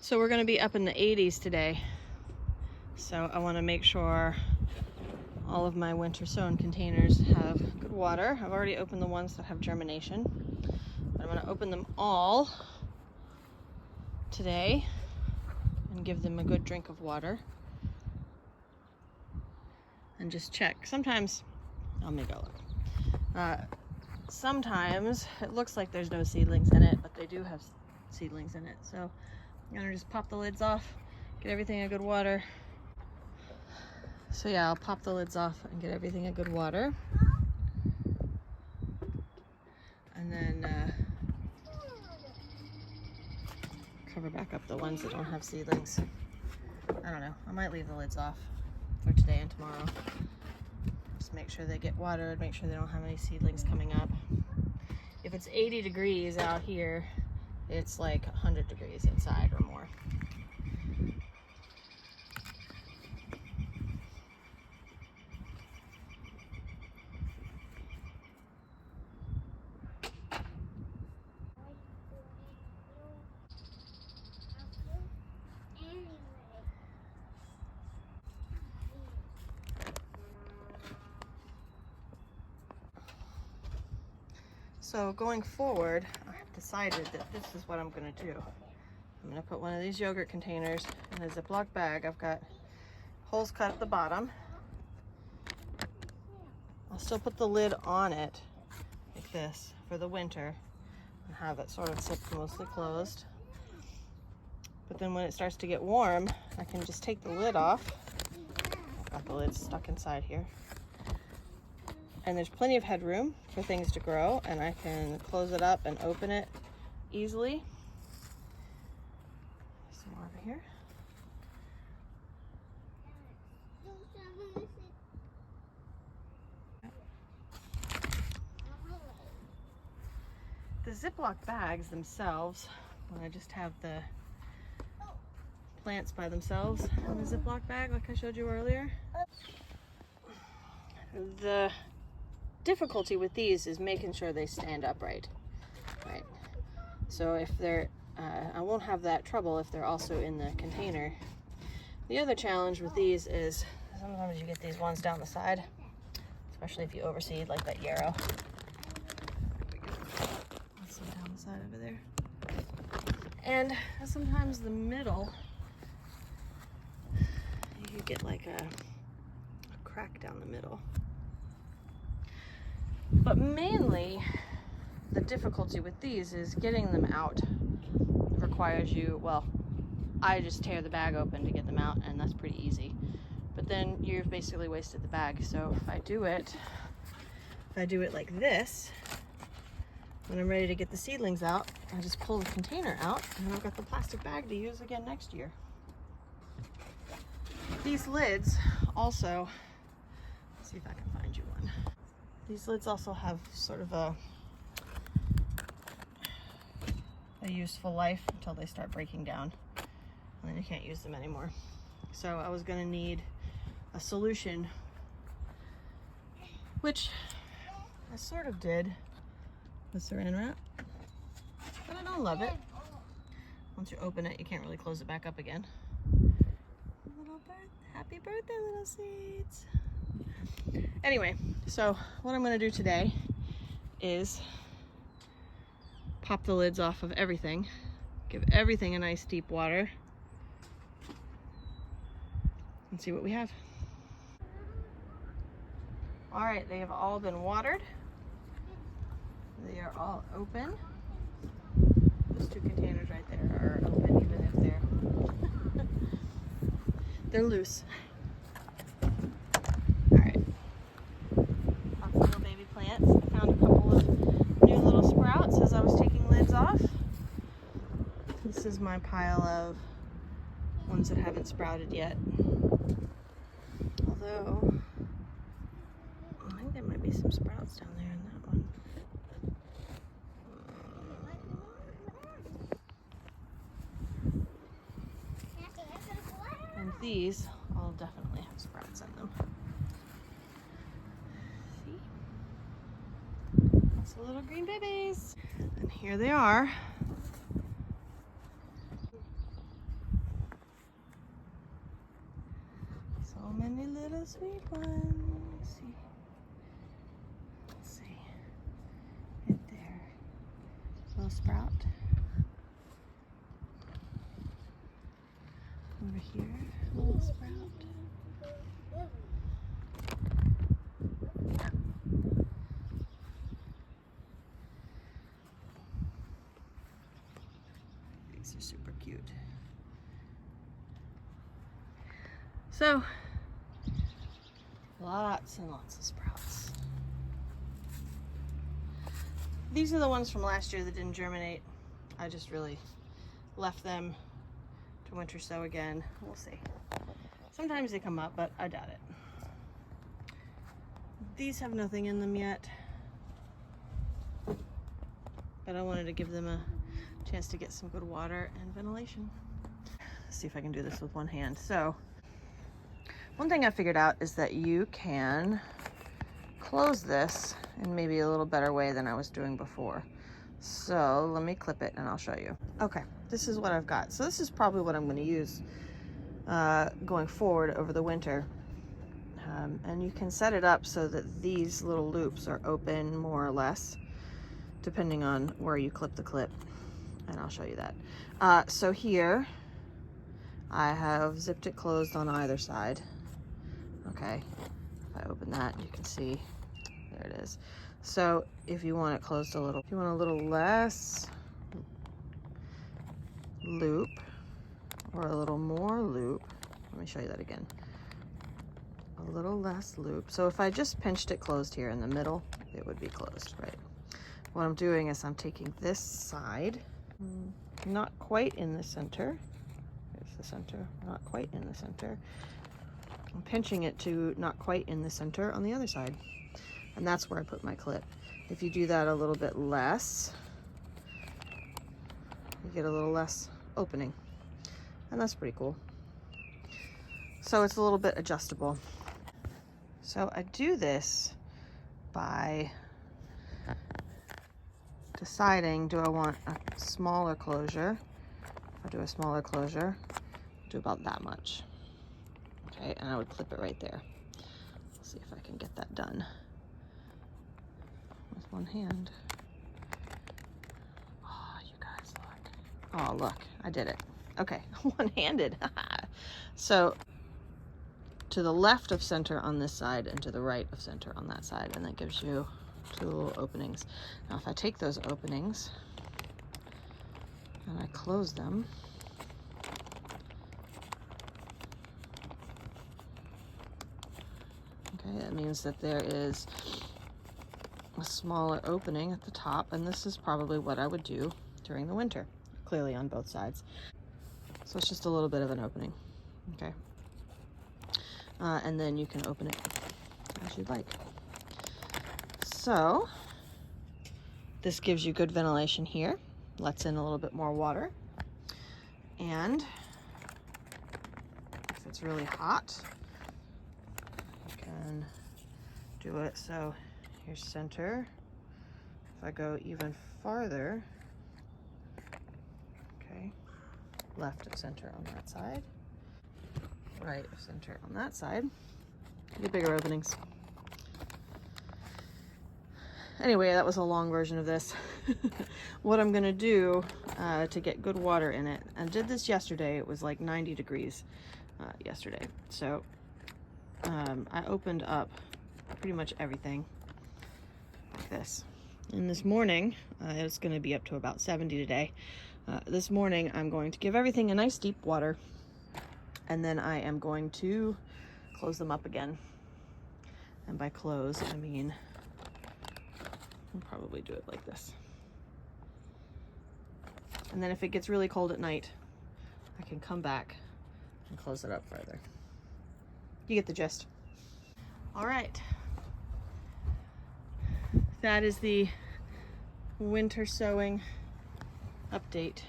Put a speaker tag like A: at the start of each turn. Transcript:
A: So we're gonna be up in the 80s today. So I wanna make sure all of my winter sown containers have good water. I've already opened the ones that have germination, but I'm gonna open them all today and give them a good drink of water. And just check. Sometimes, let me go look. Sometimes it looks like there's no seedlings in it, but they do have seedlings in it. So I'm gonna just pop the lids off, get everything a good water. So yeah, I'll pop the lids off and get everything a good water. And then cover back up the ones that don't have seedlings. I don't know, I might leave the lids off for today and tomorrow. Just make sure they get watered, make sure they don't have any seedlings coming up. If it's 80 degrees out here, it's like 100 degrees inside or more. So going forward, I've decided that this is what I'm gonna do. I'm gonna put one of these yogurt containers in a Ziploc bag. I've got holes cut at the bottom. I'll still put the lid on it like this for the winter and have it sort of sit mostly closed. But then when it starts to get warm, I can just take the lid off. I've got the lid stuck inside here. And there's plenty of headroom for things to grow, and I can close it up and open it easily. Some more over here. The Ziploc bags themselves, when I just have the plants by themselves in the Ziploc bag like I showed you earlier. The difficulty with these is making sure they stand upright, right? So if they're, I won't have that trouble if they're also in the container. The other challenge with these is sometimes you get these ones down the side, especially if you overseed like that yarrow. That's some down the side over there. And sometimes the middle, you get like a crack down the middle. But mainly, the difficulty with these is getting them out. It requires you, well, I just tear the bag open to get them out, and that's pretty easy. But then you've basically wasted the bag. So if I do it like this, when I'm ready to get the seedlings out, I just pull the container out, and I've got the plastic bag to use again next year. These lids also, let's see if I can find you one. These lids also have sort of a useful life until they start breaking down, and then you can't use them anymore. So I was gonna need a solution, which I sort of did with saran wrap, but I don't love it. Once you open it, you can't really close it back up again. Little bird, happy birthday, little seeds. Anyway, so what I'm going to do today is pop the lids off of everything, give everything a nice deep water, and see what we have. All right, they have all been watered. They are all open. Those two containers right there are open, even if they're loose. All right. Lots of little baby plants. I found a couple of new little sprouts as I was taking lids off. This is my pile of ones that haven't sprouted yet. Although, I think there might be some sprouts down there in that one. And these all definitely have sprouts in them. See? Lots of little green babies. And here they are. sweet one. Let's see. Let's see. Right there. Little sprout. Over here, little sprout. These are super cute. So, lots and lots of sprouts. These are the ones from last year that didn't germinate. I just really left them to winter sow again. We'll see. Sometimes they come up, but I doubt it. These have nothing in them yet, but I wanted to give them a chance to get some good water and ventilation. Let's see if I can do this with one hand. So, one thing I figured out is that you can close this in maybe a little better way than I was doing before. So let me clip it and I'll show you. Okay, this is what I've got. So this is probably what I'm going to use going forward over the winter. And you can set it up so that these little loops are open more or less, depending on where you clip the clip. And I'll show you that. So here I have zipped it closed on either side. Okay, if I open that, you can see, there it is. So if you want it closed a little, if you want a little less loop or a little more loop, let me show you that again. A little less loop. So if I just pinched it closed here in the middle, it would be closed, right? What I'm doing is I'm taking this side, not quite in the center. Here's the center, not quite in the center. I'm pinching it to not quite in the center on the other side. And that's where I put my clip. If you do that a little bit less, you get a little less opening. And that's pretty cool. So it's a little bit adjustable. So I do this by deciding, do I want a smaller closure? If I do a smaller closure, do about that much. Okay, and I would clip it right there. Let's see if I can get that done with one hand. Oh, you guys, look. Oh, look, I did it. Okay, one-handed. So to the left of center on this side and to the right of center on that side, and that gives you two little openings. Now if I take those openings and I close them, okay, that means that there is a smaller opening at the top, and this is probably what I would do during the winter, clearly on both sides. So it's just a little bit of an opening, okay? And then you can open it as you'd like. So this gives you good ventilation here, lets in a little bit more water, and if it's really hot, you can do it. So here's center. If I go even farther, okay, left of center on that side, right of center on that side, you get bigger openings. Anyway, that was a long version of this. What I'm gonna do to get good water in it, I did this yesterday, it was like 90 degrees yesterday. So I opened up pretty much everything like this. And this morning, it's gonna be up to about 70 today. This morning, I'm going to give everything a nice deep water, and then I am going to close them up again. And by close, I mean, I'll probably do it like this. And then if it gets really cold at night, I can come back and close it up further. You get the gist. All right. That is the winter sowing update.